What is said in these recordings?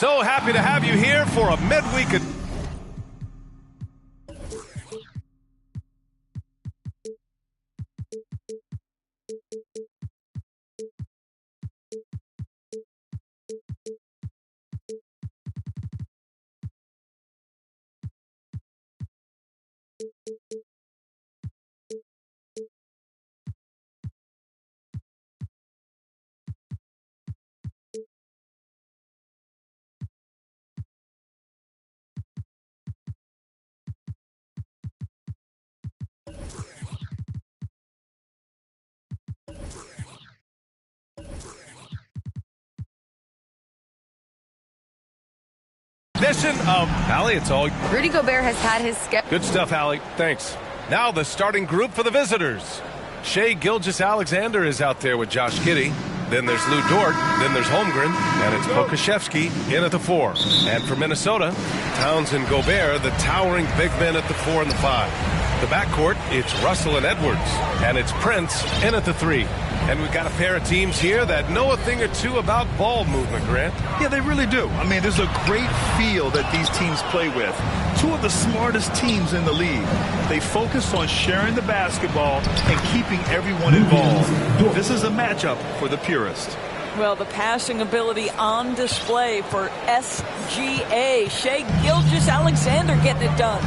So happy to have you here for a midweek. Edition of Allie, it's all. Rudy Gobert has had his Good stuff, Allie. Thanks. Now the starting group for the visitors. Shai Gilgeous-Alexander is out there with Josh Giddey. Then there's Lou Dort. Then there's Holmgren. And it's Pokashevsky in at the 4. And for Minnesota, Towns and Gobert, the towering big men at the 4 and the 5. The backcourt, it's Russell and Edwards. And it's Prince in at the 3. And we've got a pair of teams here that know a thing or two about ball movement, Grant. Yeah, they really do. I mean, there's a great feel that these teams play with. Two of the smartest teams in the league. They focus on sharing the basketball and keeping everyone involved. This is a matchup for the purist. Well, the passing ability on display for SGA. Shai Gilgeous-Alexander getting it done.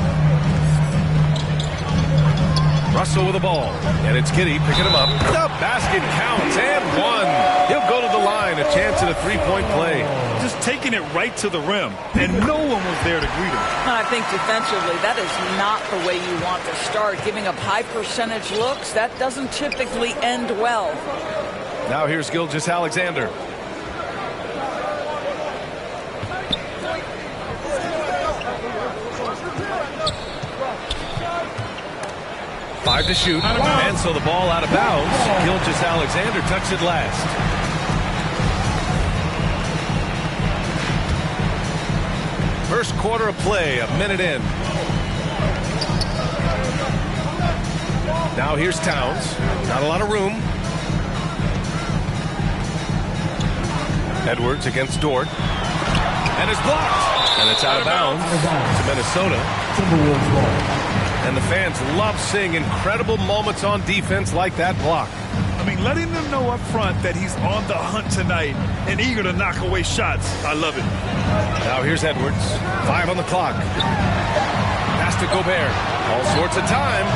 Russell with the ball, and it's Giddey picking him up. The basket counts, and one. He'll go to the line, a chance at a three-point play. Just taking it right to the rim, and no one was there to greet him. I think defensively, that is not the way you want to start. Giving up high percentage looks, that doesn't typically end well. Now here's Gilgeous-Alexander. 5 to shoot, and so the ball out of bounds. Gilgeous-Alexander touched it last. First quarter of play, a minute in. Now here's Towns. Not a lot of room. Edwards against Dort. And it's blocked. And it's out of bounds to Minnesota. And the fans love seeing incredible moments on defense like that block. I mean, letting them know up front that he's on the hunt tonight and eager to knock away shots. I love it. Now here's Edwards. 5 on the clock. Pass to Gobert. All sorts of time.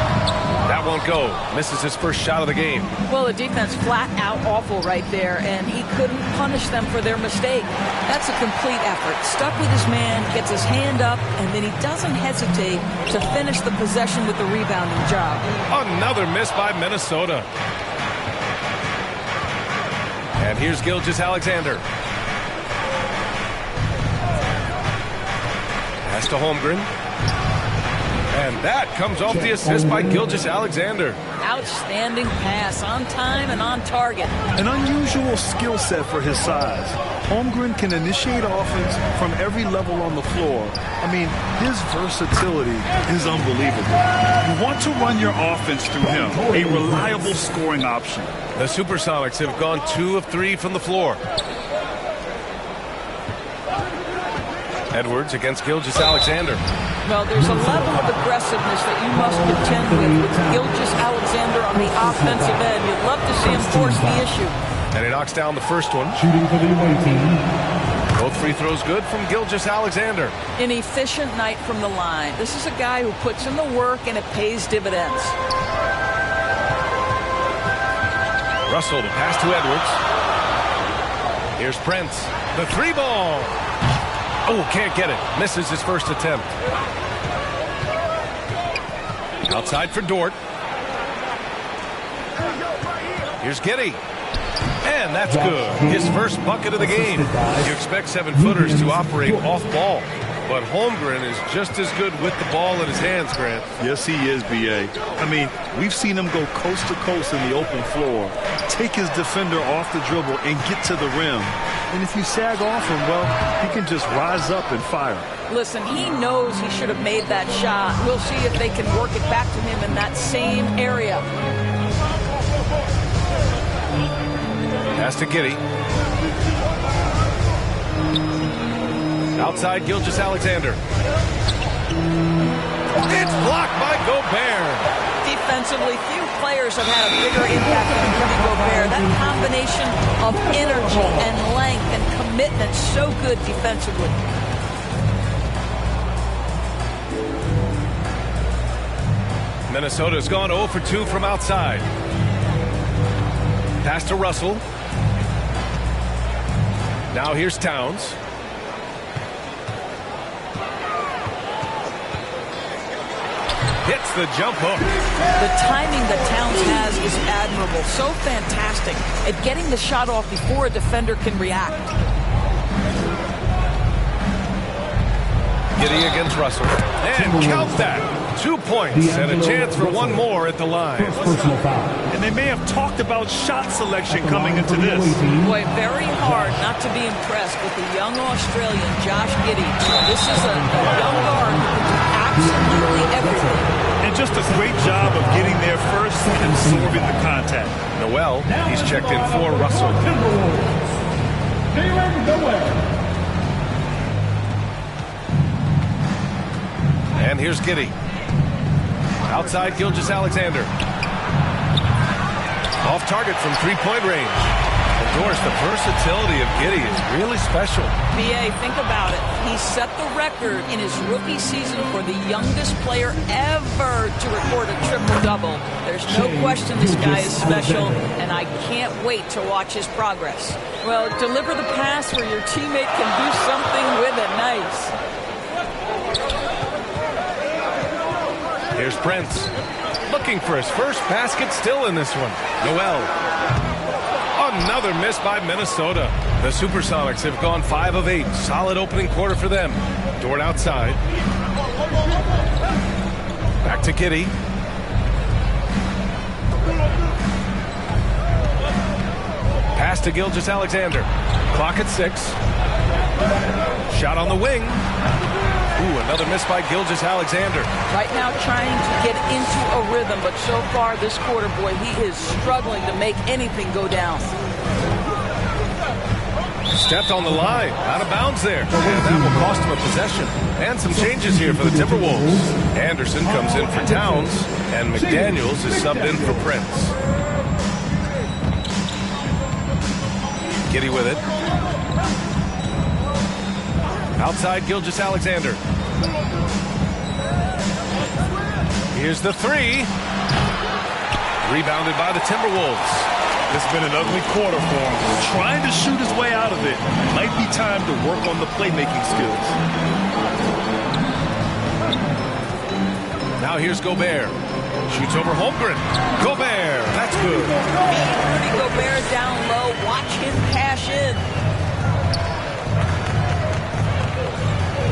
That won't go. Misses his first shot of the game. Well, the defense flat out awful right there, and he couldn't punish them for their mistake. That's a complete effort. Stuck with his man, gets his hand up, and then he doesn't hesitate to finish the possession with the rebounding job. Another miss by Minnesota. And here's Gilgeous-Alexander. Pass to Holmgren. And that comes off the assist by Gilgeous-Alexander. Outstanding pass, on time and on target. An unusual skill set for his size. Holmgren can initiate offense from every level on the floor. I mean, his versatility is unbelievable. You want to run your offense through him, a reliable scoring option. The Supersonics have gone 2 of 3 from the floor. Edwards against Gilgeous-Alexander. Well, there's a level of aggressiveness that you must contend with Gilgeous-Alexander on the offensive end. You'd love to see him force the issue. And he knocks down the first one. Shooting for the away team. Both free throws good from Gilgeous-Alexander. An efficient night from the line. This is a guy who puts in the work and it pays dividends. Russell, the pass to Edwards. Here's Prince. The 3-ball. Oh, can't get it. Misses his first attempt. Outside for Dort. Here's Giddey. And that's good. His first bucket of the game. You expect 7-footers to operate off ball. But Holmgren is just as good with the ball in his hands, Grant. Yes, he is, B.A. I mean, we've seen him go coast to coast in the open floor, take his defender off the dribble and get to the rim. And if you sag off him, well, he can just rise up and fire. Listen, he knows he should have made that shot. We'll see if they can work it back to him in that same area. Pass to Giddey. Outside Gilgeous-Alexander. It's blocked by Gobert. Defensively, few players have had a bigger impact than Rudy Gobert. That combination of energy and length and commitment, so good defensively. Minnesota's gone 0 for 2 from outside. Pass to Russell. Now here's Towns. Hits the jump hook. The timing that Towns has is admirable. So fantastic at getting the shot off before a defender can react. Giddey against Russell. And count that. 2 points and a chance for one more at the line. And they may have talked about shot selection coming into this. Boy, very hard not to be impressed with the young Australian, Josh Giddey. This is a young guard who can do absolutely everything. And just a great job of getting there first and absorbing the contact. Noel, he's checked in for Russell. And here's Giddey. Outside Gilgeous-Alexander. Off target from three-point range. And Doris, the versatility of Giddey is really special. B.A., think about it. He set the record in his rookie season for the youngest player ever to record a triple-double. There's no question this guy is special, and I can't wait to watch his progress. Well, deliver the pass where your teammate can do something with it. Nice. Here's Prince, looking for his first basket still in this one. Noel. Another miss by Minnesota. The Supersonics have gone 5 of 8. Solid opening quarter for them. Dort outside. Back to Giddey. Pass to Gilgeous-Alexander. Clock at 6. Shot on the wing. Ooh, another miss by Gilgeous-Alexander. Right now trying to get into a rhythm, but so far this quarter, boy, he is struggling to make anything go down. Stepped on the line, out of bounds there. And that will cost him a possession. And some changes here for the Timberwolves. Anderson comes in for Towns, and McDaniels is subbed in for Prince. Giddey with it. Outside Gilgeous-Alexander. Here's the three. Rebounded by the Timberwolves. It's been an ugly quarter for him. Trying to shoot his way out of it. Might be time to work on the playmaking skills. Now here's Gobert. Shoots over Holmgren. Gobert, that's good. Rudy Gobert down low. Watch him cash in.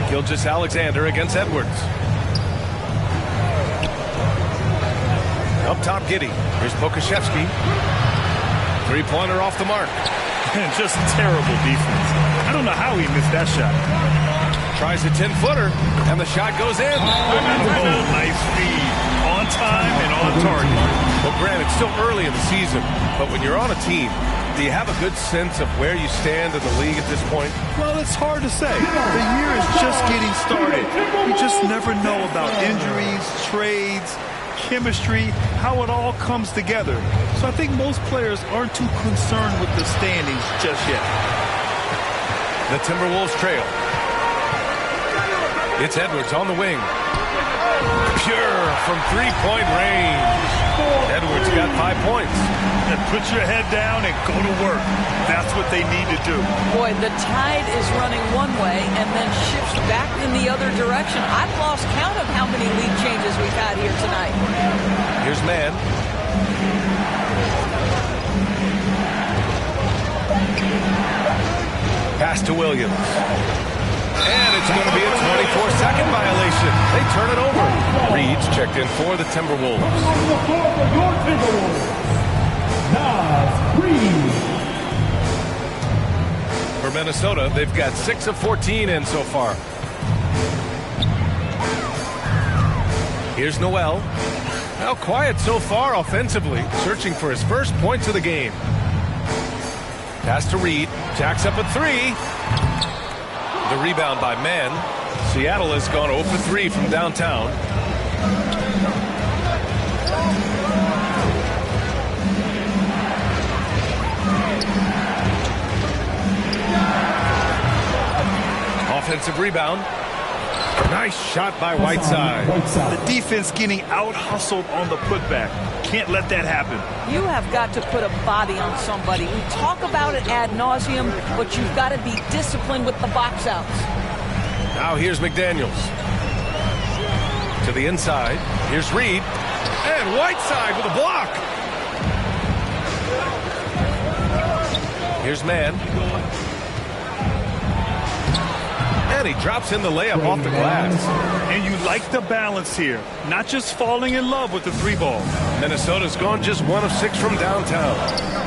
Gilgeous-Alexander against Edwards. Up top, Giddey. Here's Pokashevsky. Three-pointer off the mark. And just terrible defense. I don't know how he missed that shot. Tries a 10-footer, and the shot goes in. Oh, nice feed. On time and on target. Well, Grant, it's still early in the season, but when you're on a team, do you have a good sense of where you stand in the league at this point? Well, it's hard to say. The year is just getting started. You just never know about injuries, trades, chemistry, how it all comes together. So I think most players aren't too concerned with the standings just yet. The Timberwolves trail. It's Edwards on the wing. Pure from three-point range. Edwards got 5 points. And put your head down and go to work. That's what they need to do. Boy, the tide is running one way and then shifts back in the other direction. I've lost count of how many lead changes we've had here tonight. Here's Mann. Pass to Williams. And it's going to be a 24-second violation. They turn it over. Reed's checked in for the Timberwolves. For Minnesota, they've got 6 of 14 in so far. Here's Noel. Now quiet so far offensively, searching for his first points of the game. Pass to Reed. Jacks up a 3. The rebound by Mann. Seattle has gone 0 for 3 from downtown. Offensive rebound. Nice shot by Whiteside. The defense getting out-hustled on the putback. Can't let that happen. You have got to put a body on somebody. We talk about it ad nauseum, but you've got to be disciplined with the box outs. Now here's McDaniels. To the inside. Here's Reed. And Whiteside with a block. Here's Mann. And he drops in the layup off the glass. And you like the balance here. Not just falling in love with the 3-ball. Minnesota's gone just 1 of 6 from downtown.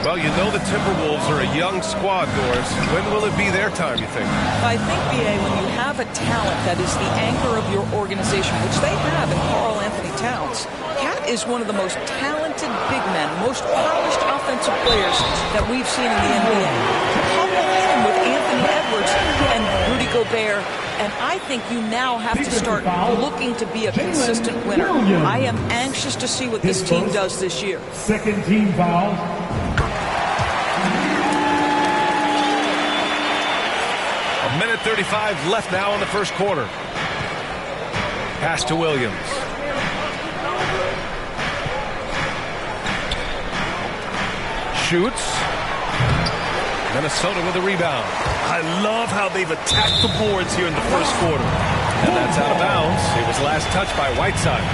Well, you know the Timberwolves are a young squad, Doris. When will it be their time, you think? I think, B.A., when you have a talent that is the anchor of your organization, which they have in Karl Anthony Towns, Cat is one of the most talented big men, most polished offensive players that we've seen in the NBA. Couple him with Anthony Edwards and Rudy Gobert, and I think you now have to start looking to be a consistent winner. I am anxious to see what this team does this year. Second team foul. A minute 35 left now in the first quarter. Pass to Williams. Shoots. Minnesota with a rebound. I love how they've attacked the boards here in the first quarter. And that's out of bounds. It was last touched by Whiteside.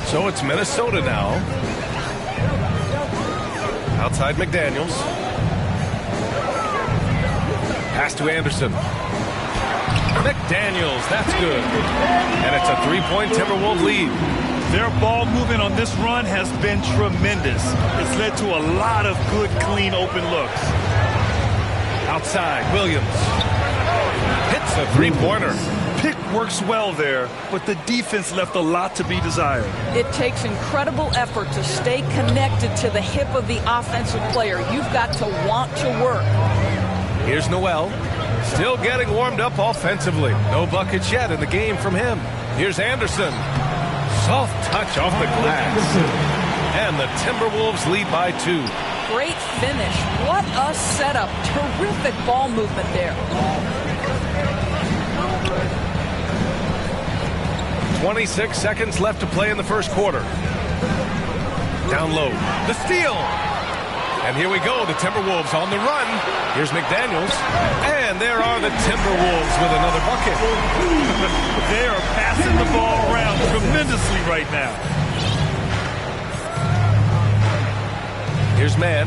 So it's Minnesota now. Outside McDaniels. Pass to Anderson. McDaniels, that's good. And it's a 3-point Timberwolves lead. Their ball movement on this run has been tremendous. It's led to a lot of good, clean, open looks. Outside, Williams. Hits a 3-pointer. Pick works well there, but the defense left a lot to be desired. It takes incredible effort to stay connected to the hip of the offensive player. You've got to want to work. Here's Noel. Still getting warmed up offensively. No buckets yet in the game from him. Here's Anderson. Soft touch off the glass. And the Timberwolves lead by 2. Great finish. What a setup. Terrific ball movement there. 26 seconds left to play in the first quarter. Down low. The steal. And here we go. The Timberwolves on the run. Here's McDaniels. And there are the Timberwolves with another bucket. They are passing the ball around tremendously right now. Here's Mann.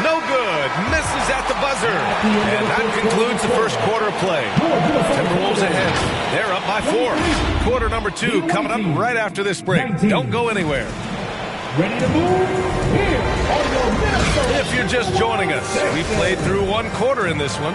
No good. Misses at the buzzer. And that concludes the first quarter of play. Timberwolves ahead. They're up by 4. Quarter number 2 coming up right after this break. Don't go anywhere. Ready to move? Here on your Minnesota. If you're just joining us, we played through 1 quarter in this one.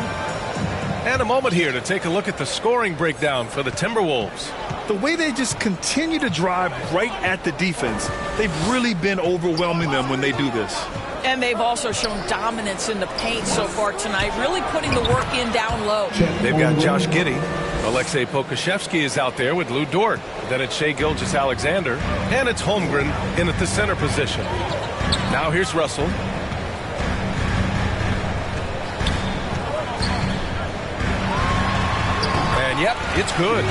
And a moment here to take a look at the scoring breakdown for the Timberwolves. The way they just continue to drive right at the defense, they've really been overwhelming them when they do this. And they've also shown dominance in the paint so far tonight, really putting the work in down low. They've got Josh Giddey. Alexei Pokuševski is out there with Lou Dort. Then it's Shai Gilgeous-Alexander. And it's Holmgren in at the center position. Now here's Russell. And yep, it's good.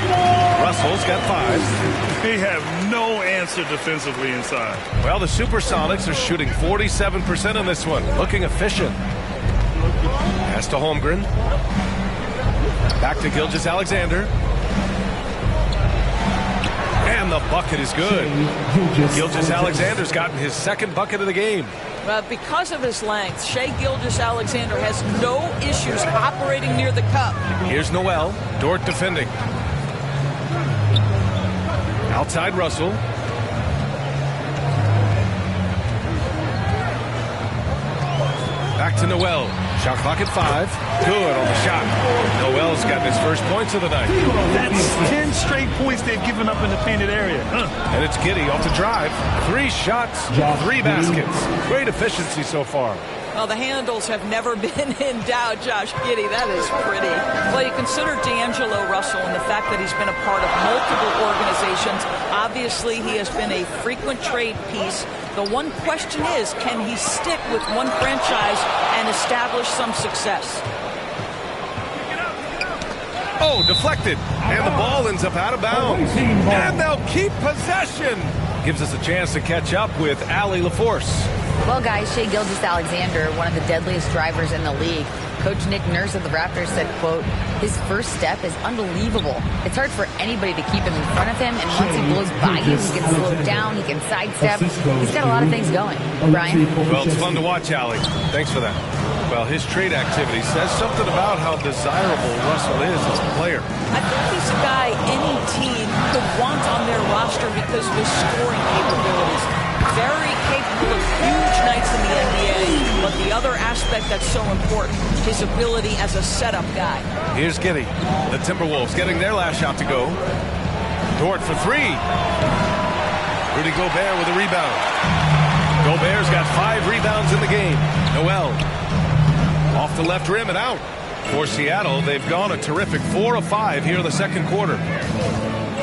Russell's got 5. They have no answer defensively inside. Well, the Supersonics are shooting 47% in this one. Looking efficient. Pass to Holmgren. Back to Gilgeous-Alexander. And the bucket is good. Gilgeous-Alexander's gotten his 2nd bucket of the game. Because of his length, Shai Gilgeous-Alexander has no issues operating near the cup. Here's Noel. Dort defending. Outside Russell. Back to Noel. Shot clock at 5. Good on the shot. Noel's gotten his first points of the night. That's 10 straight points they've given up in the painted area. And it's Giddey off the drive. 3 shots, 3 baskets. Great efficiency so far. Well, the handles have never been in doubt, Josh Giddey. That is pretty. Well, you consider D'Angelo Russell and the fact that he's been a part of multiple organizations. Obviously, he has been a frequent trade piece. The one question is, can he stick with one franchise and establish some success? Oh, deflected. And the ball ends up out of bounds. And they'll keep possession. Gives us a chance to catch up with Allie LaForce. Well, guys, Shai Gilgeous-Alexander, one of the deadliest drivers in the league. Coach Nick Nurse of the Raptors said, quote, his first step is unbelievable. It's hard for anybody to keep him in front of him, and once he blows by you, he can slow down, he can sidestep. He's got a lot of things going. Brian? Well, it's fun to watch, Allie. Thanks for that. Well, his trade activity says something about how desirable Russell is as a player. I think he's a guy any team could want on their roster because of his scoring capabilities. Very capable of huge nights in the NBA, but the other aspect that's so important, his ability as a setup guy. Here's Giddey. The Timberwolves getting their last shot to go. Dort for 3. Rudy Gobert with a rebound. Gobert's got 5 rebounds in the game. Noel off the left rim and out. For Seattle, they've gone a terrific 4 of 5 here in the second quarter.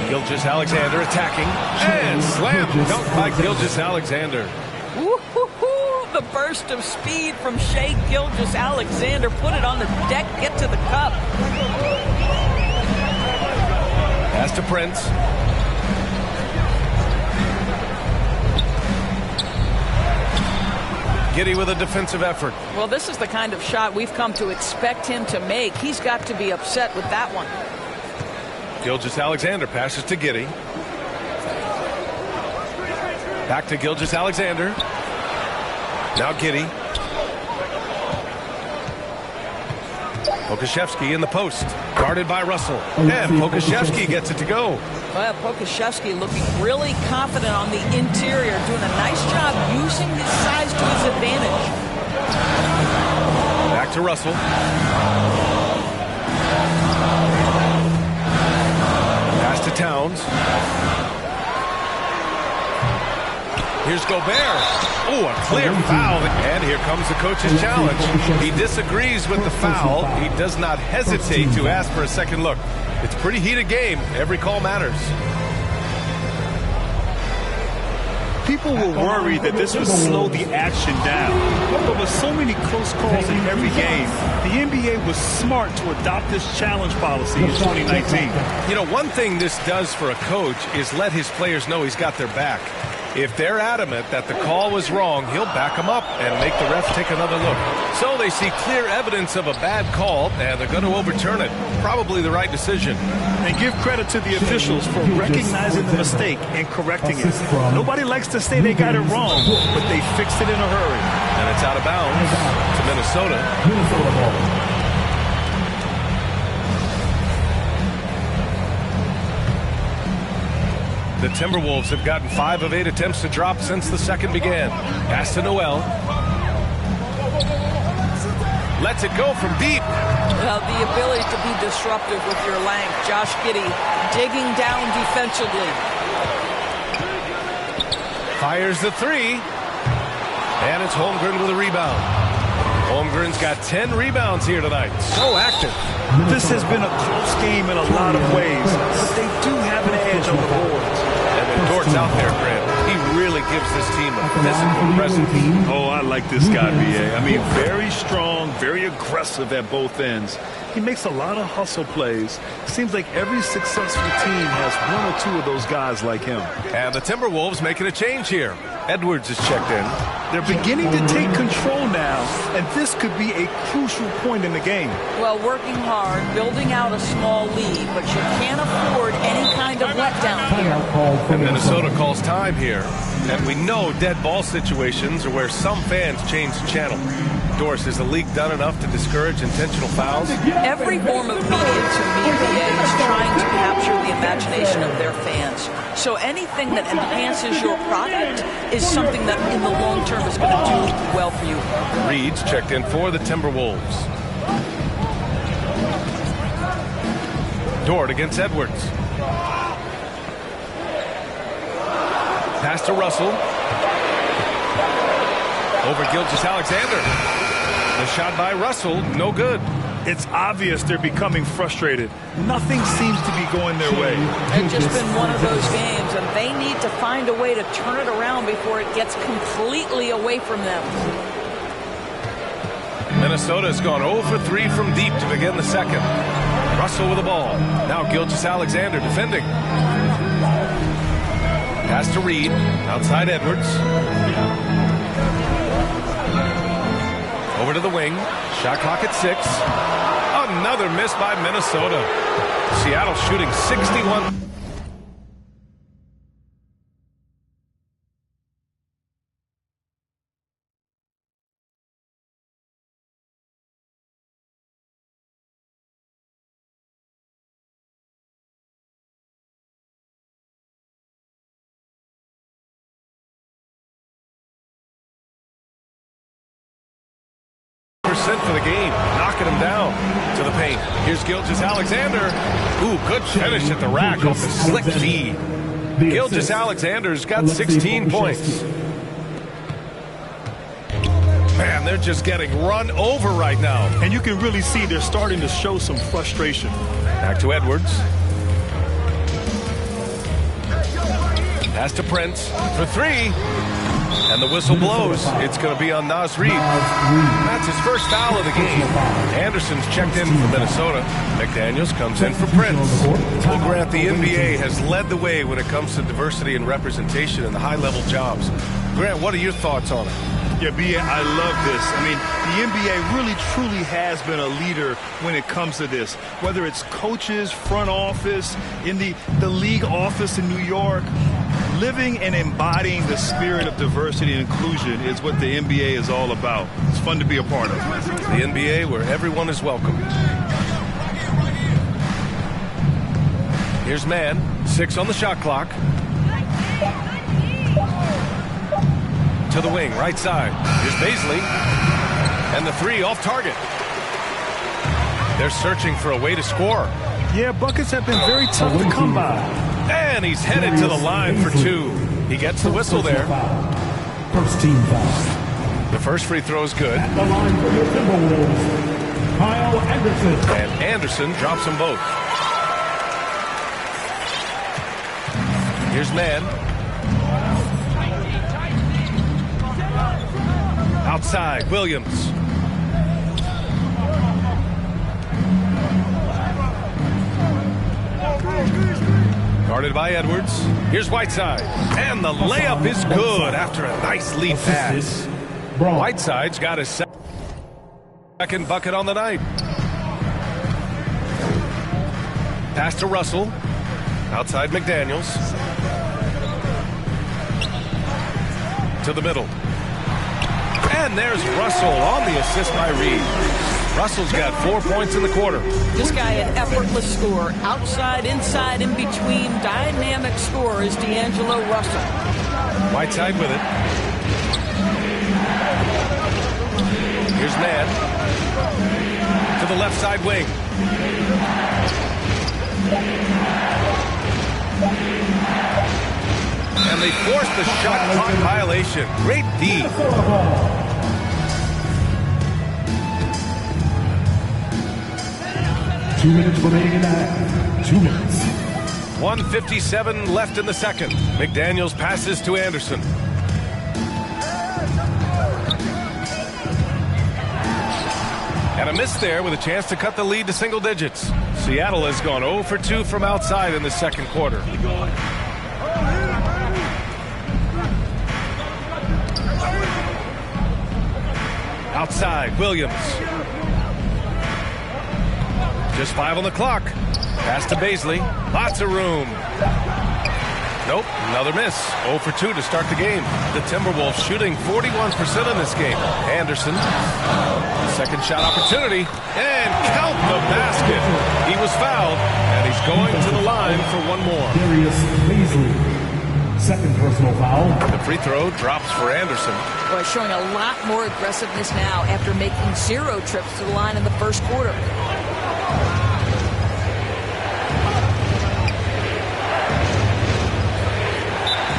Gilgeous-Alexander attacking. And slam dunk by Gilgeous-Alexander. Woo-hoo-hoo! The burst of speed from Shai Gilgeous-Alexander. Put it on the deck, get to the cup. Pass to Prince. Giddey with a defensive effort. Well, this is the kind of shot we've come to expect him to make. He's got to be upset with that one. Gilgeous-Alexander passes to Giddey. Back to Gilgeous-Alexander. Now Giddey. Pokusevski in the post. Guarded by Russell. And Pokusevski gets it to go. Well, Pokusevski looking really confident on the interior, doing a nice job using his size to his advantage. Back to Russell. Pass to Towns. Here's Gobert. Oh, a clear foul. And here comes the coach's challenge. He disagrees with the foul. He does not hesitate to ask for a second look. It's a pretty heated game. Every call matters. People were worried that this would slow the action down. But with so many close calls in every game, the NBA was smart to adopt this challenge policy in 2019. You know, one thing this does for a coach is let his players know he's got their back. If they're adamant that the call was wrong, he'll back them up and make the ref take another look. So they see clear evidence of a bad call, and they're going to overturn it. Probably the right decision. And give credit to the officials for recognizing the mistake and correcting it. Nobody likes to say they got it wrong, but they fixed it in a hurry. And it's out of bounds to Minnesota. The Timberwolves have gotten 5 of 8 attempts to drop since the second began. Pass to Noel. Lets it go from deep. Well, the ability to be disruptive with your length. Josh Giddey digging down defensively. Fires the 3. And it's Holmgren with a rebound. Holmgren's got 10 rebounds here tonight. So active. This has been a close game in a lot of ways, but they do have an edge on the boards. And when Dort's out there, Grant, he really gives this team a physical presence. Oh, I like this guy, B.A. I mean, very strong, very aggressive at both ends. He makes a lot of hustle plays. Seems like every successful team has 1 or 2 of those guys like him. And the Timberwolves making a change here. Edwards is checked in. They're beginning to take control now, and this could be a crucial point in the game. Well, working hard, building out a small lead, but you can't afford any kind of letdown here. And Minnesota calls time here. And we know dead ball situations are where some fans change the channel. Doris, is the league done enough to discourage intentional fouls? Every form of media to me is trying to capture the imagination of their fans. So anything that enhances your product is something that in the long term serve is going to do well for you. Reed's checked in for the Timberwolves. Dort against Edwards. Pass to Russell. Over Gilgeous-Alexander. The shot by Russell, no good. It's obvious they're becoming frustrated. Nothing seems to be going their way. It's just been one of those games, and they need to find a way to turn it around before it gets completely away from them. Minnesota's gone 0 for 3 from deep to begin the second. Russell with the ball. Now Gilgeous-Alexander defending. Pass to Reed. Outside Edwards. Over to the wing. Shot clock at 6. Another miss by Minnesota. Seattle shooting 61. For the game, knocking him down to the paint. Here's Gilgeous-Alexander. Ooh, good finish at the rack off the slick feed. Gilgeous-Alexander's got 16 points. Man, they're just getting run over right now. And you can really see they're starting to show some frustration. Back to Edwards. Pass to Prince for 3. And the whistle blows. It's going to be on Naz Reid. That's his first foul of the game. Anderson's checked in for Minnesota. McDaniels comes in for Prince. Well, Grant, the NBA has led the way when it comes to diversity and representation in the high-level jobs. Grant, what are your thoughts on it? Yeah, B.A., I love this. I mean, the NBA really, truly has been a leader when it comes to this. Whether it's coaches, front office, in the league office in New York, living and embodying the spirit of diversity and inclusion is what the NBA is all about. It's fun to be a part of. The NBA where everyone is welcome. Here's Mann. 6 on the shot clock. To the wing, right side. Here's Baisley. And the 3 off target. They're searching for a way to score. Yeah, buckets have been very tough to come by. And he's headed to the line for 2. He gets the whistle there. First team foul. The first free throw is good. At the line for the Timberwolves, Kyle Anderson. And Anderson drops them both. Here's Mann. Outside, Williams. Guarded by Edwards. Here's Whiteside. And the layup is good after a nice lead pass. Whiteside's got his second bucket on the night. Pass to Russell. Outside McDaniels. To the middle. And there's Russell on the assist by Reed. Russell's got 4 points in the quarter. This guy an effortless scorer. Outside, inside, in between. Dynamic scorer is D'Angelo Russell. Whiteside with it. Here's Mann. To the left side wing. And they force the shot clock violation. Great D. 2 minutes remaining in that. 2 minutes. 1:57 left in the second. McDaniels passes to Anderson. And a miss there with a chance to cut the lead to single digits. Seattle has gone 0 for 2 from outside in the second quarter. Outside, Williams. Just 5 on the clock. Pass to Baisley. Lots of room. Nope, another miss. 0 for 2 to start the game. The Timberwolves shooting 41% in this game. Anderson. Second shot opportunity. And count the basket. He was fouled, and he's going to the line for one more. Darius Baisley, Second personal foul. The free throw drops for Anderson. Boy, showing a lot more aggressiveness now after making 0 trips to the line in the first quarter.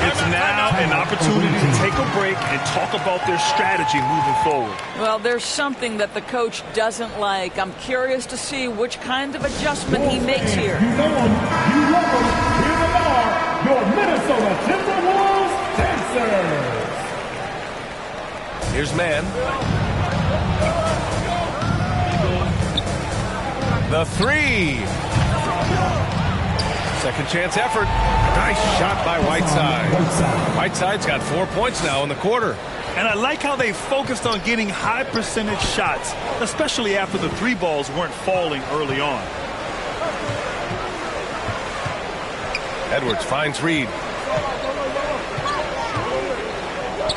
It's now an opportunity to take a break and talk about their strategy moving forward. Well, there's something that the coach doesn't like. I'm curious to see which kind of adjustment he makes here. You know them, you love them. Here they are, your Minnesota Timberwolves dancers. Here's man. The three. Second chance effort. Nice shot by Whiteside. Whiteside's got 4 points now in the quarter. And I like how they focused on getting high percentage shots, especially after the 3 balls weren't falling early on. Edwards finds Reed.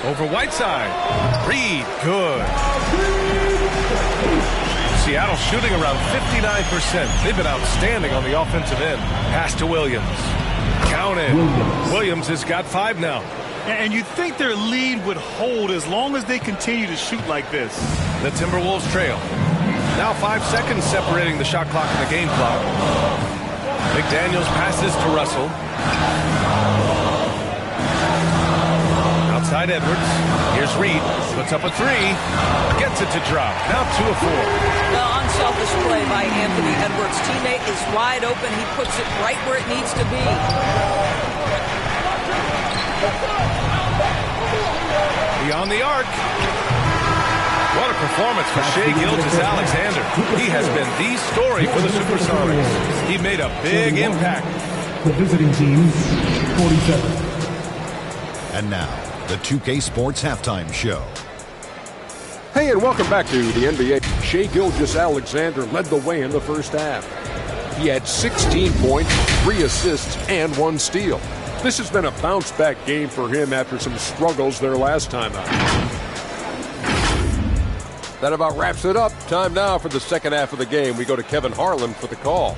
Over Whiteside. Reed, good. Seattle shooting around 59%. They've been outstanding on the offensive end. Pass to Williams. Counted. Williams has got 5 now. And you'd think their lead would hold as long as they continue to shoot like this. The Timberwolves trail. Now 5 seconds separating the shot clock and the game clock. McDaniels passes to Russell. Outside Edwards. Here's Reed. Puts up a 3. Gets it to drop. Now 2 of 4. The unselfish play by Anthony Edwards. Teammate is wide open. He puts it right where it needs to be. Beyond the arc. What a performance for Shai Gilgeous-Alexander. He has been the story for the Supersonics. He made a big impact. The visiting team, 47. And now, the 2K Sports Halftime Show. Hey, and welcome back to the NBA. Shai Gilgeous-Alexander led the way in the first half. He had 16 points, 3 assists, and 1 steal. This has been a bounce-back game for him after some struggles there last time out. That about wraps it up. Time now for the second half of the game. We go to Kevin Harlan for the call.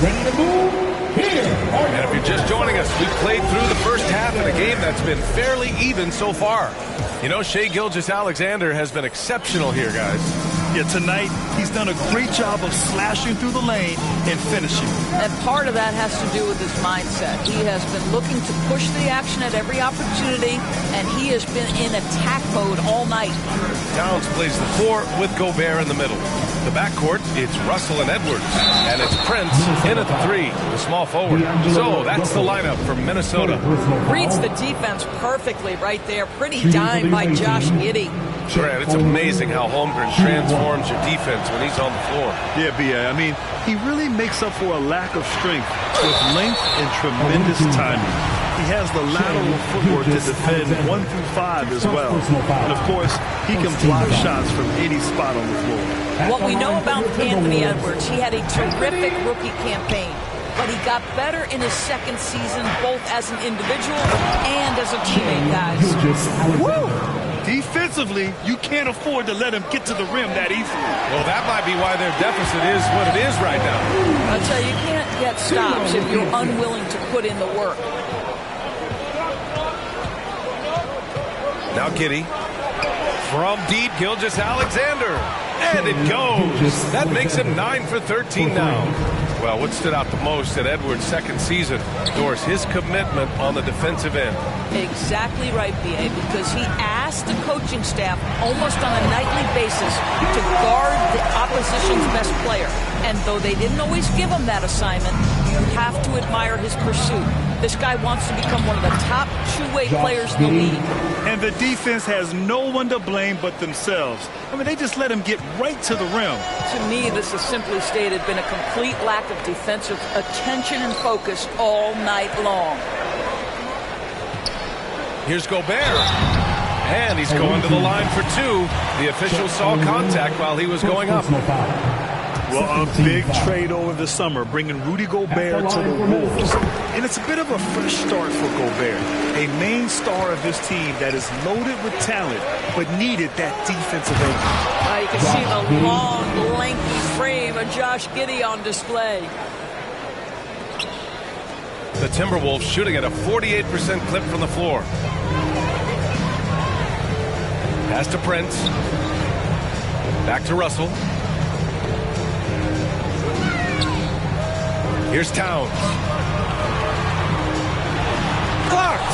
Ready to move? Here are And if you're just joining us, we've played through the first half in a game that's been fairly even so far. You know, Shai Gilgeous-Alexander has been exceptional here, guys. Yeah, tonight he's done a great job of slashing through the lane and finishing. And part of that has to do with his mindset. He has been looking to push the action at every opportunity, and he has been in attack mode all night. Towns plays the 4 with Gobert in the middle. The backcourt, it's Russell and Edwards. And it's Prince in at the 3, the small forward. So that's the lineup from Minnesota. Reads the defense perfectly right there. Pretty dime by Josh Giddey. Grant, it's amazing how Holmgren transforms your defense when he's on the floor. Yeah, B.A. I mean, he really makes up for a lack of strength with length and tremendous timing. He has the lateral footwork to defend 1 through 5 as well. And, of course, he can block shots from any spot on the floor. What we know about Anthony Edwards, he had a terrific rookie campaign, but he got better in his second season, both as an individual and as a teammate, guys. Woo! Defensively, you can't afford to let him get to the rim that easily. Well, that might be why their deficit is what it is right now. I'll tell you, you can't get stops if you're unwilling to put in the work. Now Giddey. From deep, Gilgeous-Alexander. And it goes. That makes him 9 for 13 now. Well, what stood out the most at Edwards' second season, Doris, his commitment on the defensive end. Exactly right, B.A., because he asked the coaching staff almost on a nightly basis to guard the opposition's best player. And though they didn't always give him that assignment, you have to admire his pursuit. This guy wants to become one of the top two-way players in the league. And the defense has no one to blame but themselves. I mean, they just let him get right to the rim. To me, this has simply stated been a complete lack of defensive attention and focus all night long. Here's Gobert. And he's going to the line for 2. The official saw contact while he was going up. Well, a big trade over the summer, bringing Rudy Gobert to the Wolves. And it's a bit of a fresh start for Gobert, a main star of this team that is loaded with talent, but needed that defensive edge. You can see the long, lengthy frame of Josh Giddey on display. The Timberwolves shooting at a 48% clip from the floor. Pass to Prince. Back to Russell. Here's Towns. Blocked.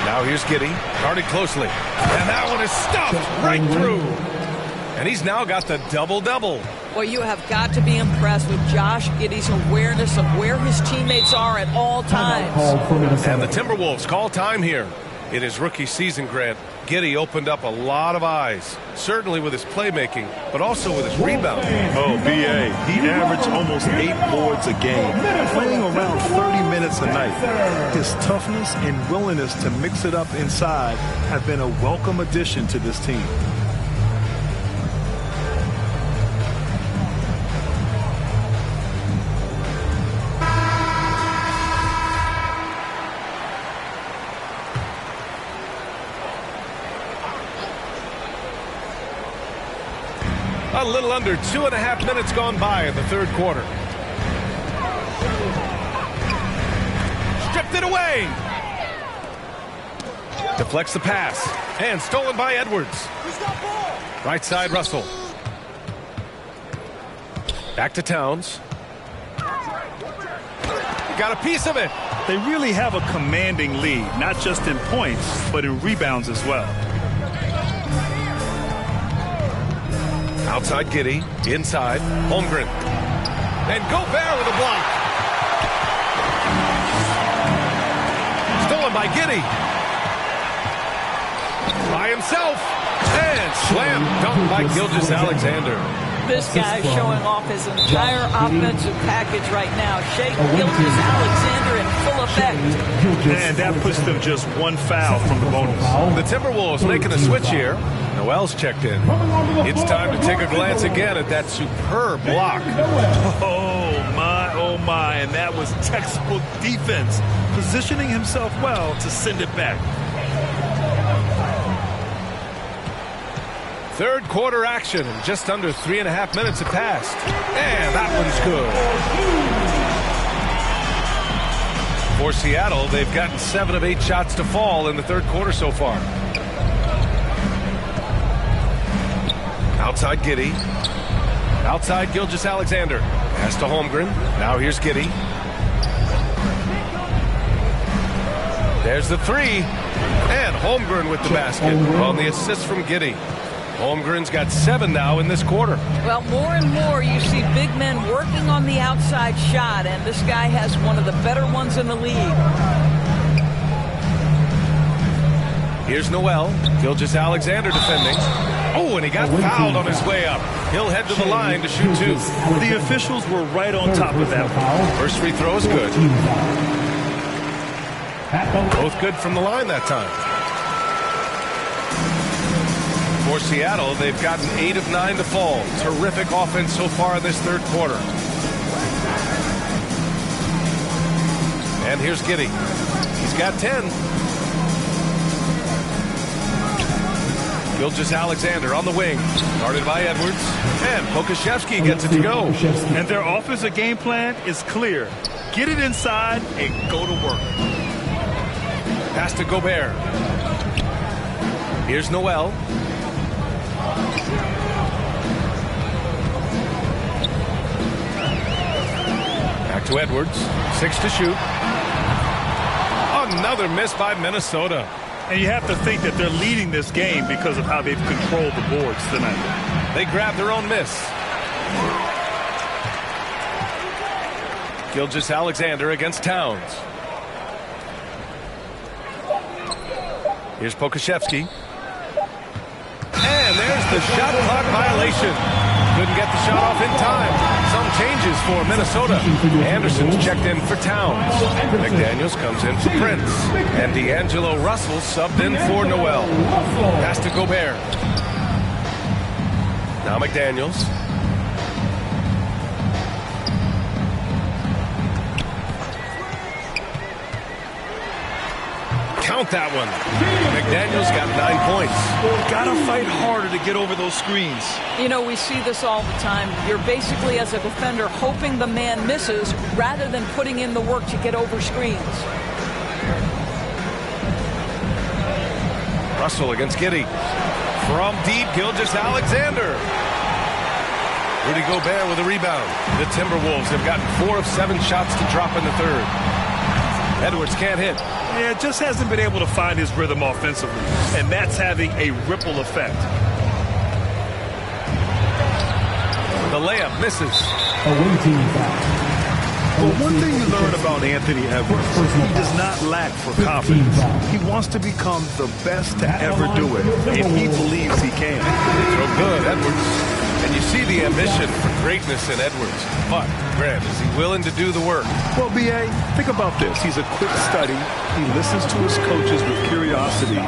Now here's Giddey. Guarded closely. And that one is stuffed right through. And he's now got the double-double. Well, you have got to be impressed with Josh Giddey's awareness of where his teammates are at all times. And the Timberwolves call time here. In his rookie season, Grant, Giddey opened up a lot of eyes, certainly with his playmaking, but also with his rebounding. Oh, B.A., he averaged almost 8 boards a game, playing around 30 minutes a night. His toughness and willingness to mix it up inside have been a welcome addition to this team. A little under 2.5 minutes gone by in the third quarter. Stripped it away. Deflects the pass. And stolen by Edwards. Right side, Russell. Back to Towns. Got a piece of it. They really have a commanding lead, not just in points, but in rebounds as well. Outside Giddey, inside, Holmgren. And Gobert with a block. Stolen by Giddey. By himself. And slam dunk by Gilgeous-Alexander. This guy's showing off his entire offensive package right now. Shea Gilgeous-Alexander in full effect. And that puts them just one foul from the bonus. The Timberwolves making a switch here. Noel's checked in. It's time to take a glance again at that superb block. Oh my, and that was textbook defense, positioning himself well to send it back. Third quarter action, and just under 3.5 minutes have passed. And that one's good. For Seattle, they've gotten 7 of 8 shots to fall in the third quarter so far. Outside Giddey. Outside Gilgeous-Alexander. Pass to Holmgren. Now here's Giddey. There's the three. And Holmgren with the basket on the assist from Giddey. Holmgren's got 7 now in this quarter. Well, more and more you see big men working on the outside shot, and this guy has one of the better ones in the league. Here's Noel. Gilgeous-Alexander defending. Oh, and he got fouled on his way up. He'll head to the line to shoot 2. The officials were right on top of that one. First free throw is good. Both good from the line that time. For Seattle, they've gotten 8 of 9 to fall. Terrific offense so far in this third quarter. And here's Giddey. He's got 10. Gilgeous-Alexander on the wing. Guarded by Edwards. And Pokusevski gets it to go. And their offensive game plan is clear. Get it inside and go to work. Pass to Gobert. Here's Noel. Back to Edwards. 6 to shoot. Another miss by Minnesota. And you have to think that they're leading this game because of how they've controlled the boards tonight. They grabbed their own miss. Gilgeous-Alexander against Towns. Here's Pokusevski. And there's the shot clock violation. Couldn't get the shot off in time. Some changes for Minnesota. Anderson's checked in for Towns. McDaniels comes in for Prince. And D'Angelo Russell subbed in for Noel. Pass to Gobert. Now McDaniels. Count that one. McDaniels got 9 points. Gotta fight harder to get over those screens. You know, we see this all the time. You're basically, as a defender, hoping the man misses rather than putting in the work to get over screens. Russell against Giddey. From deep, Gilgeous-Alexander. Rudy Gobert with a rebound. The Timberwolves have gotten 4 of 7 shots to drop in the third. Edwards can't hit. Yeah, just hasn't been able to find his rhythm offensively, and that's having a ripple effect. The layup misses. Well, one thing you learn about Anthony Edwards, he does not lack for confidence. He wants to become the best to ever do it, and he believes he can. So good, Edwards. And you see the ambition for greatness in Edwards. But, Grant, is he willing to do the work? Well, B.A., think about this. He's a quick study. He listens to his coaches with curiosity,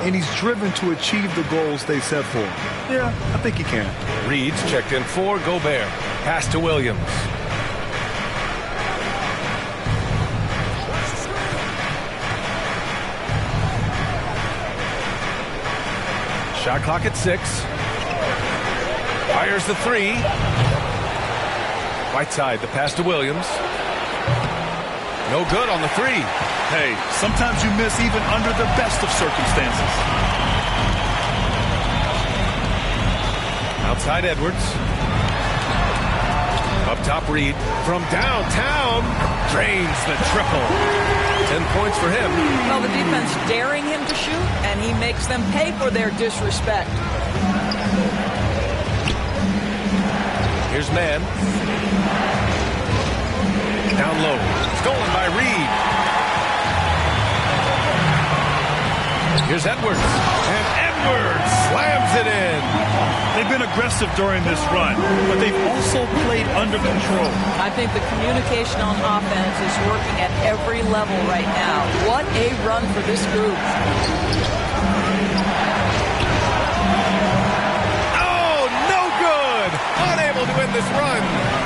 and he's driven to achieve the goals they set for him. Yeah, I think he can. Reed's checked in for Gobert. Pass to Williams. Shot clock at 6. Fires the 3. Whiteside, the pass to Williams. No good on the 3. Hey, sometimes you miss even under the best of circumstances. Outside Edwards. Up top Reed. From downtown. Drains the triple. 10 points for him. Well, the defense daring him to shoot, and he makes them pay for their disrespect. Here's Mann. Down low. Stolen by Reed. Here's Edwards. And Edwards slams it in. They've been aggressive during this run, but they've also played under control. I think the communication on offense is working at every level right now. What a run for this group. To win this run.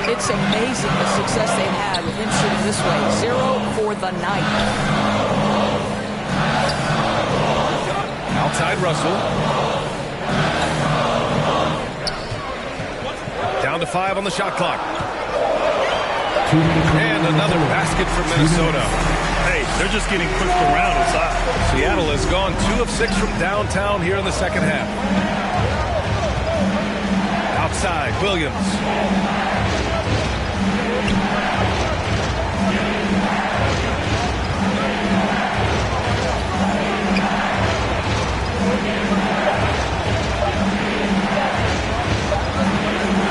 It's amazing the success they've had with him shooting this way. 0 for the night. Outside Russell. Down to 5 on the shot clock. And another basket from Minnesota. Hey, they're just getting pushed around inside. Seattle has gone 2 of 6 from downtown here in the second half. Outside, Williams.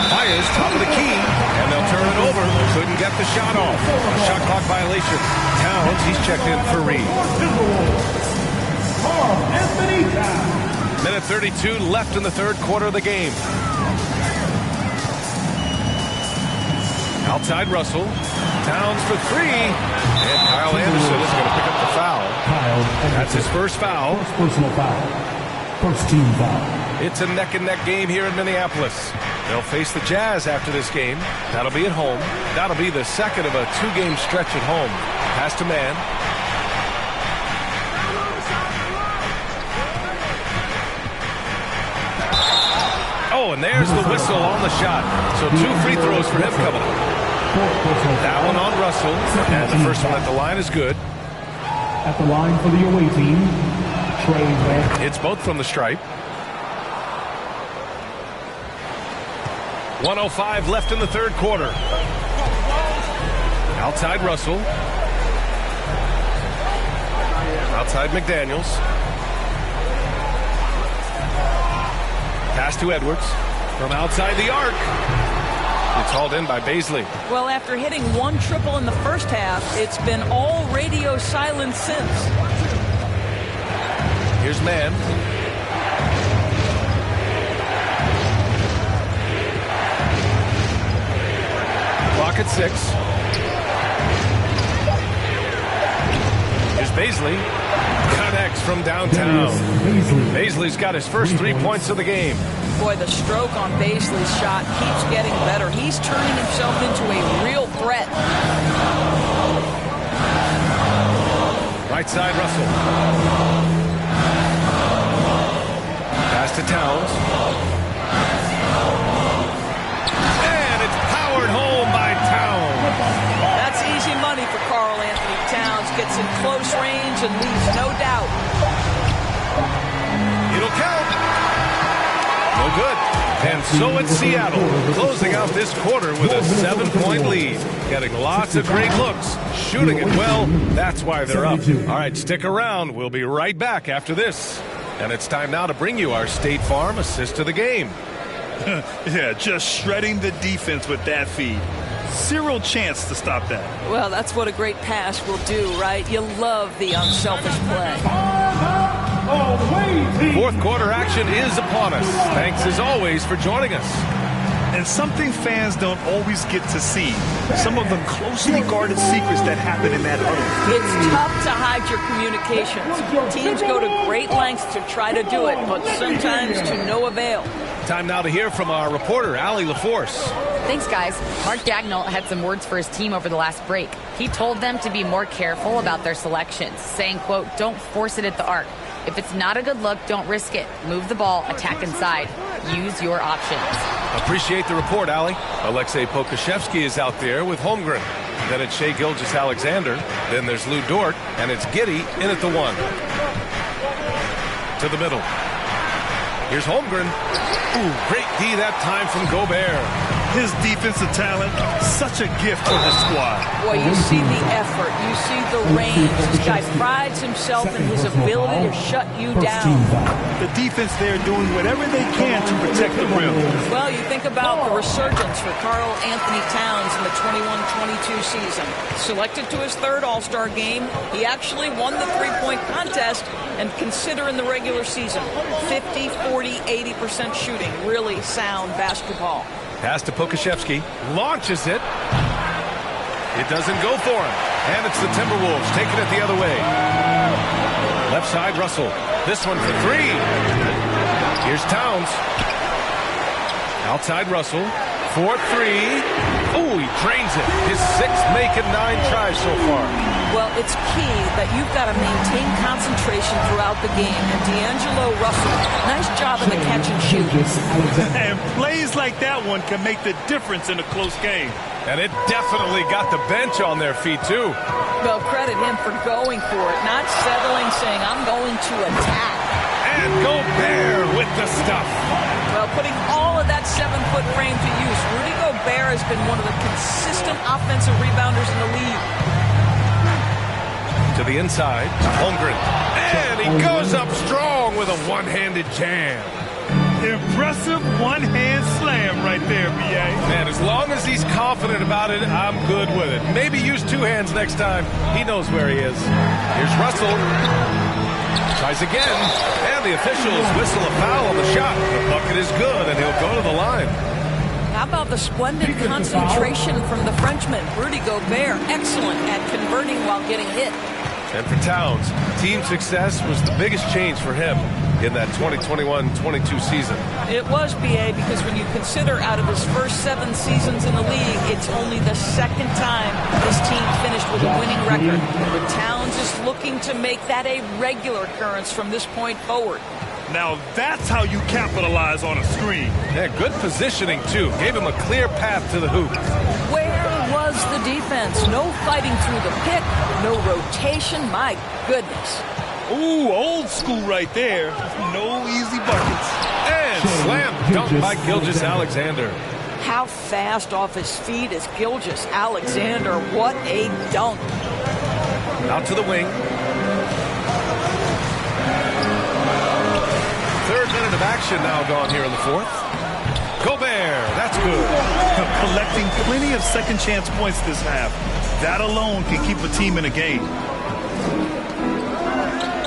Fires top of the key, and they'll turn it over. Couldn't get the shot off. A shot clock violation. Towns, he's checked in for Reed. Minute 32 left in the third quarter of the game. Outside Russell. Towns for 3. And Kyle Anderson is going to pick up the foul. That's his first foul. First personal foul. First team foul. It's a neck-and-neck game here in Minneapolis. They'll face the Jazz after this game. That'll be at home. That'll be the second of a 2-game stretch at home. Pass to Mann. Oh, and there's the whistle on the shot. So 2 free throws for him coming up. That one on Russell. And the first one at the line is good. At the line for the away team, Trey Van. It's both from the stripe. 1:05 left in the third quarter. Outside Russell. Outside McDaniels. Pass to Edwards. From outside the arc. It's hauled in by Baisley. Well, after hitting 1 triple in the first half, it's been all radio silence since. Here's Mann. Clock at 6. Here's Baisley. Connects from downtown. Baisley's got his first 3 points of the game. Boy, the stroke on Baisley's shot keeps getting better. He's turning himself into a real threat. Right side, Russell. Pass to Towns. And it's powered home by Towns. That's easy money for Karl Anthony Towns. Gets in close range and leaves no doubt. It'll count. No good. And so it's Seattle, closing out this quarter with a 7-point lead. Getting lots of great looks, shooting it well. That's why they're up. All right, stick around. We'll be right back after this. And it's time now to bring you our State Farm assist of the game. Yeah, just shredding the defense with that feed. Zero chance to stop that. Well, that's what a great pass will do, right? You love the unselfish play. Fourth quarter action is upon us. Thanks as always for joining us. And something fans don't always get to see. Some of the closely guarded secrets that happen in that huddle. It's tough to hide your communications. Teams go to great lengths to try to do it, but sometimes to no avail. Time now to hear from our reporter, Allie LaForce. Thanks, guys. Mark Dagnall had some words for his team over the last break. He told them to be more careful about their selections, saying, quote, don't force it at the arc. If it's not a good look, don't risk it. Move the ball, attack inside. Use your options. Appreciate the report, Allie. Alexei Pokushevsky is out there with Holmgren. Then it's Shai Gilgeous-Alexander. Then there's Lou Dort, and it's Giddey in at the 1. To the middle. Here's Holmgren. Ooh, great D that time from Gobert. His defensive talent, such a gift for this squad. Boy, you see the effort. You see the range. This guy prides himself in his ability to shut you down. The defense there doing whatever they can to protect the rim. Well, you think about the resurgence for Karl Anthony Towns in the 21-22 season. Selected to his third All-Star game, he actually won the three-point contest, and consider in the regular season, 50, 40, 80% shooting. Really sound basketball. Pass to Pokushevsky. Launches it. It doesn't go for him. And it's the Timberwolves taking it the other way. Left side, Russell. This one for 3. Here's Towns. Outside, Russell. 4-3. Oh, he drains it. His 6th make it 9 tries so far. Well, it's key that you've got to maintain concentration throughout the game. And D'Angelo Russell, nice job in the catch and shoot. And plays like that one can make the difference in a close game. And it definitely got the bench on their feet, too. Well, credit him for going for it, not settling, saying, I'm going to attack. And Gobert with the stuff. Well, putting all of that 7-foot frame to use, Rudy Gobert has been one of the consistent offensive rebounders in the league. To the inside, Holmgren. And he goes up strong with a one-handed jam. Impressive one-hand slam right there, B.A. Man, as long as he's confident about it, I'm good with it. Maybe use 2 hands next time. He knows where he is. Here's Russell. Tries again. And the officials whistle a foul on the shot. The bucket is good, and he'll go to the line. How about the splendid concentration from the Frenchman, Rudy Gobert, excellent at converting while getting hit. And for Towns, team success was the biggest change for him in that 2021-22 season. It was, B.A., because when you consider out of his first 7 seasons in the league, it's only the second time this team finished with a winning record. But Towns is looking to make that a regular occurrence from this point forward. Now that's how you capitalize on a screen. Yeah, good positioning, too. Gave him a clear path to the hoop. Where was the defense? No fighting through the pick, no rotation. My goodness. Ooh, old school right there. No easy buckets. And slam dunk by Gilgeous-Alexander. How fast off his feet is Gilgeous-Alexander. What a dunk. Out to the wing. 3rd minute of action now gone here in the 4th. Gobert, that's good. Collecting plenty of second chance points this half. That alone can keep a team in a game.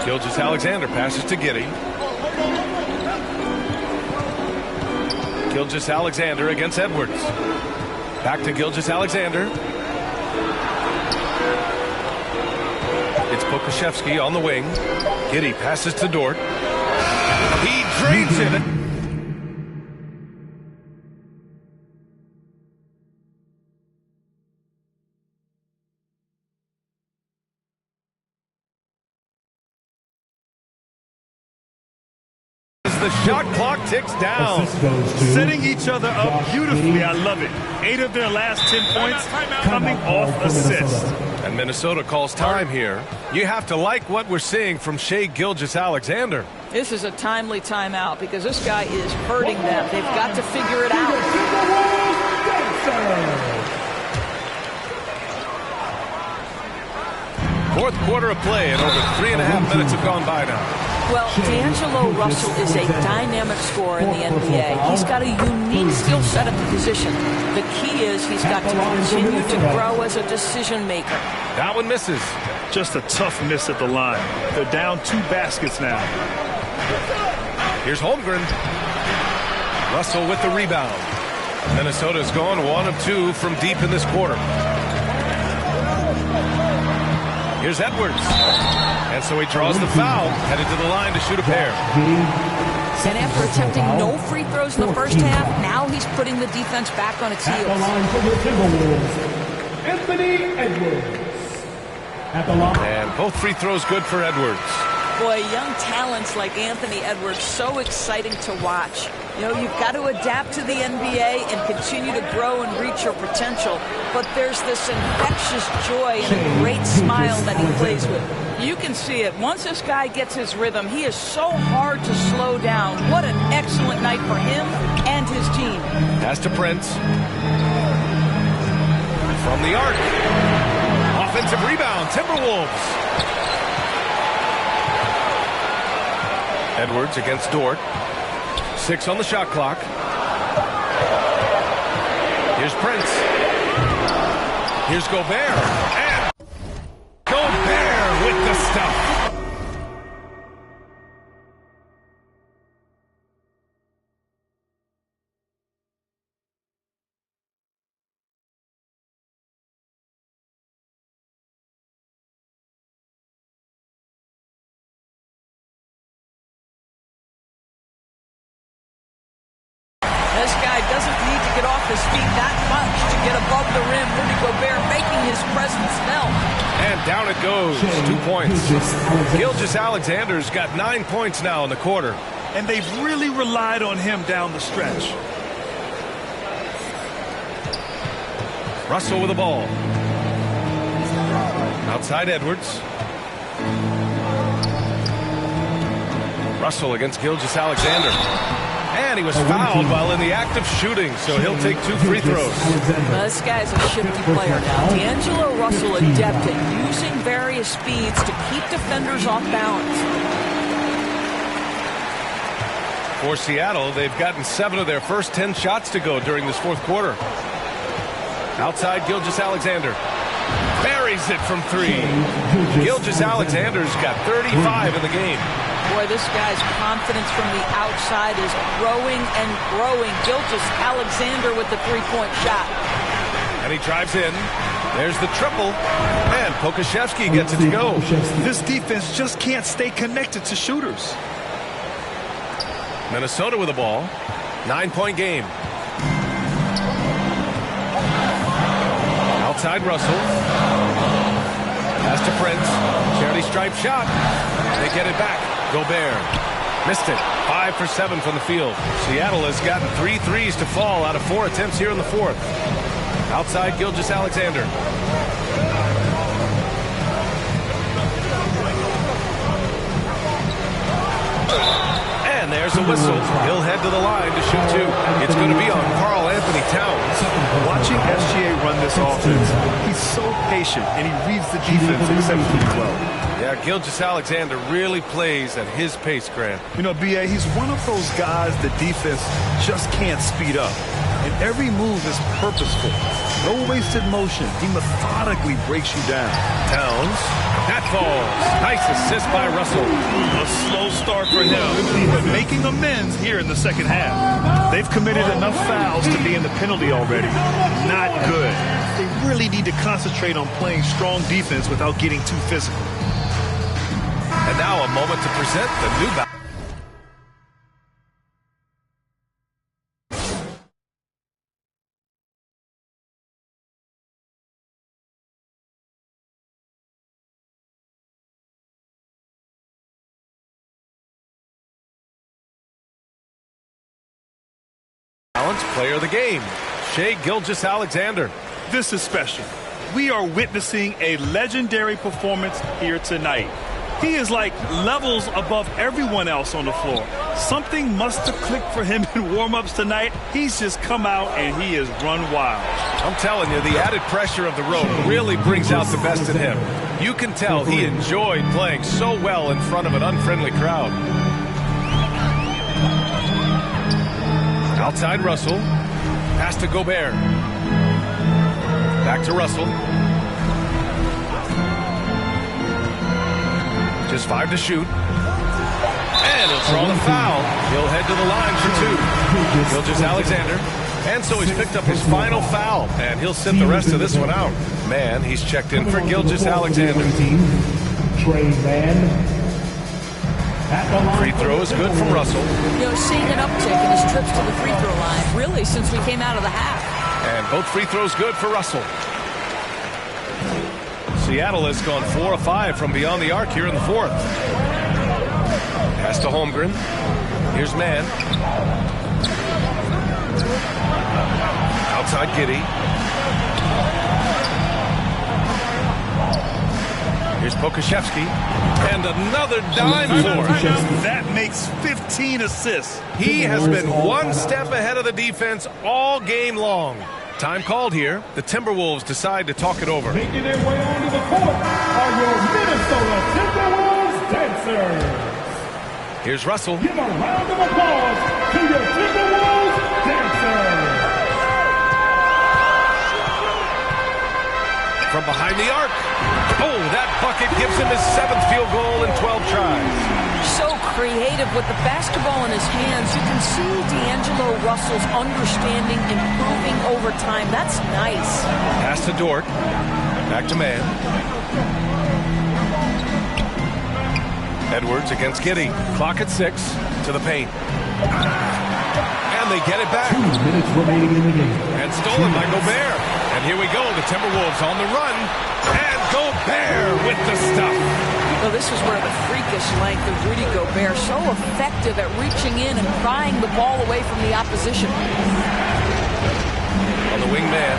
Gilgeous-Alexander passes to Giddey. Gilgeous-Alexander against Edwards. Back to Gilgeous-Alexander. It's Pokushevsky on the wing. Giddey passes to Dort. He drains it. the shot clock ticks down. Assist goes to Setting each other up Josh beautifully. Giddey. I love it. 8 of their last 10 points coming Timeout off for assists. Minnesota. And Minnesota calls time here. You have to like what we're seeing from Shai Gilgeous-Alexander. This is a timely timeout because this guy is hurting them. They've got to figure it out. Fourth quarter of play, and over 3.5 minutes have gone by now. Well, D'Angelo Russell is a dynamic scorer in the NBA. He's got a unique skill set at the position. The key is he's got to continue to grow as a decision maker. That one misses. Just a tough miss at the line. They're down 2 baskets now. Here's Holmgren. Russell with the rebound. Minnesota's gone 1 of 2 from deep in this quarter. Here's Edwards. And so he draws the foul, headed to the line to shoot a pair. And after attempting no free throws in the first half, now he's putting the defense back on its At the heels. line for the Timberwolves, Anthony Edwards. At the line. And both free throws good for Edwards. Boy, young talents like Anthony Edwards, so exciting to watch. You know, you've got to adapt to the NBA and continue to grow and reach your potential. But there's this infectious joy and a great smile that he plays with. You can see it. Once this guy gets his rhythm, he is so hard to slow down. What an excellent night for him and his team. Pass to Prince. From the arc. Offensive rebound, Timberwolves. Edwards against Dort. 6 on the shot clock. Here's Prince. Here's Gobert. And Gobert with the stuff. This guy doesn't need to get off his feet that much to get above the rim. Rudy Gobert making his presence felt. And down it goes. 2 points. Gilgeous-Alexander's got 9 points now in the quarter. And they've really relied on him down the stretch. Russell with the ball. Outside Edwards. Russell against Gilgeous-Alexander. And he was fouled while in the act of shooting, so he'll take 2 free throws. Well, this guy's a shifty player now. D'Angelo Russell adept at using various speeds to keep defenders off balance. For Seattle, they've gotten 7 of their first 10 shots to go during this fourth quarter. Outside Gilgeous-Alexander. Buries it from 3. Gilgeous-Alexander's got 35 in the game. Boy, this guy's confidence from the outside is growing and growing. Gilgeous-Alexander with the three-point shot. And he drives in. There's the triple. And Pokashevsky gets it to go. This defense just can't stay connected to shooters. Minnesota with the ball. 9-point game. Outside Russell. Pass to Prince. Charity stripe shot. They get it back. Gobert. Missed it. 5 for 7 from the field. Seattle has gotten 3 threes to fall out of 4 attempts here in the fourth. Outside Gilgeous-Alexander. And there's a whistle. He'll head to the line to shoot 2. It's going to be on Karl Anthony Towns. Watching SGA run this offense, he's so patient and he reads the defense exceptionally well. Yeah, Gilgeous-Alexander really plays at his pace, Grant. You know, B.A., he's one of those guys the defense just can't speed up. And every move is purposeful. No wasted motion. He methodically breaks you down. Towns. That falls. Nice assist by Russell. A slow start for him, but making amends here in the second half. They've committed enough fouls to be in the penalty already. Not good. They really need to concentrate on playing strong defense without getting too physical. And now a moment to present the new battle. once player of the game, Shai Gilgeous-Alexander. This is special. We are witnessing a legendary performance here tonight. He is like levels above everyone else on the floor. Something must have clicked for him in warm-ups tonight. He's just come out and he has run wild. I'm telling you, the added pressure of the road really brings out the best in him. You can tell he enjoyed playing so well in front of an unfriendly crowd. Outside Russell. Pass to Gobert. Back to Russell. Just 5 to shoot. And he'll draw the foul. He'll head to the line for 2. Gilgeous-Alexander. And so he's picked up his final foul. And he'll sit the rest of this one out. Man, he's checked in for Gilgeous-Alexander. Free throw is good from Russell. You know, seeing an uptick in his trips to the free throw line, really, since we came out of the half. And both free throws good for Russell. Seattle has gone 4 of 5 from beyond the arc here in the 4th. Pass to Holmgren. Here's Mann. Outside Giddey. Here's Pokusevski. And another dime for him. That makes 15 assists. He has been one step ahead of the defense all game long. Time called here. The Timberwolves decide to talk it over. Making their way onto the court are your Minnesota Timberwolves dancers. Here's Russell. Give a round of applause to your Timberwolves dancers. From behind the arc. Oh, that bucket gives him his 7th field goal in 12 tries. So creative with the basketball in his hands. You can see D'Angelo Russell's understanding improving over time. That's nice. Pass to Dort. Back to Mann. Edwards against Giddey. Clock at 6 to the paint. And they get it back. 2 minutes remaining in the game. And stolen by Gobert. And here we go. The Timberwolves on the run. And Gobert with the stuff. Well, this is where the freakish length of Rudy Gobert, so effective at reaching in and prying the ball away from the opposition. On the wing man.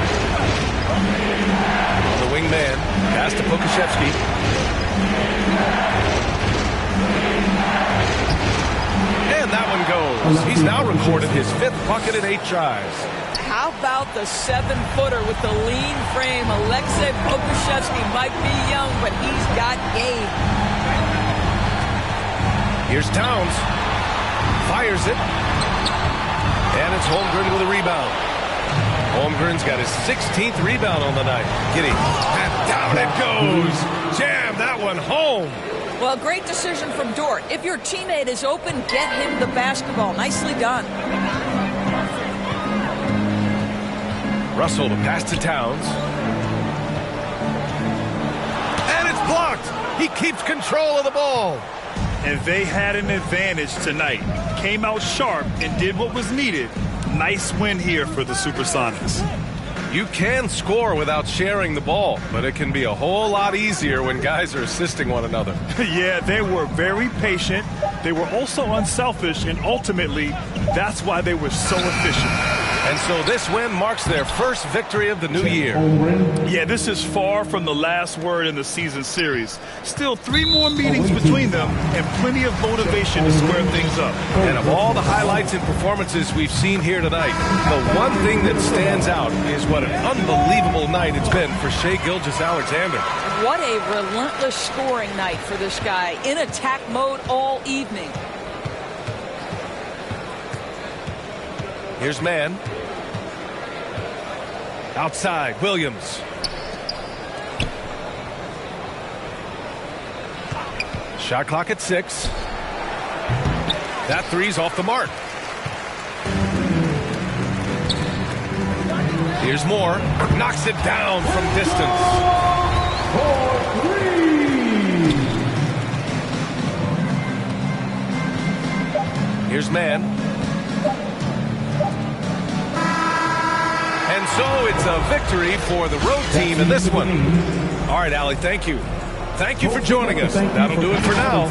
On the wing man. Pass to Pokusevski. And that one goes. He's now recorded his 5th bucket in 8 tries. How about the 7-footer with the lean frame? Alexei Pokusevski might be young, but he's got game. Here's Towns. Fires it. And it's Holmgren with a rebound. Holmgren's got his 16th rebound on the night. Giddey. And down it goes. Jam that one home. Well, great decision from Dort. If your teammate is open, get him the basketball. Nicely done. Russell to pass to Towns. And it's blocked. He keeps control of the ball. And they had an advantage tonight. Came out sharp and did what was needed. Nice win here for the Supersonics. You can score without sharing the ball, but it can be a whole lot easier when guys are assisting one another. Yeah, they were very patient. They were also unselfish, and ultimately, that's why they were so efficient. And so this win marks their first victory of the new year. Yeah, this is far from the last word in the season series. Still 3 more meetings between them and plenty of motivation to square things up. And of all the highlights and performances we've seen here tonight, the one thing that stands out is what an unbelievable night it's been for Shai Gilgeous-Alexander. What a relentless scoring night for this guy. In attack mode all evening. Here's Mann. Outside, Williams. Shot clock at 6. That three's off the mark. Here's Moore. Knocks it down from distance. Here's Mann. And so it's a victory for the road team in this one. All right, Allie, thank you. Thank you for joining us. That'll do it for now.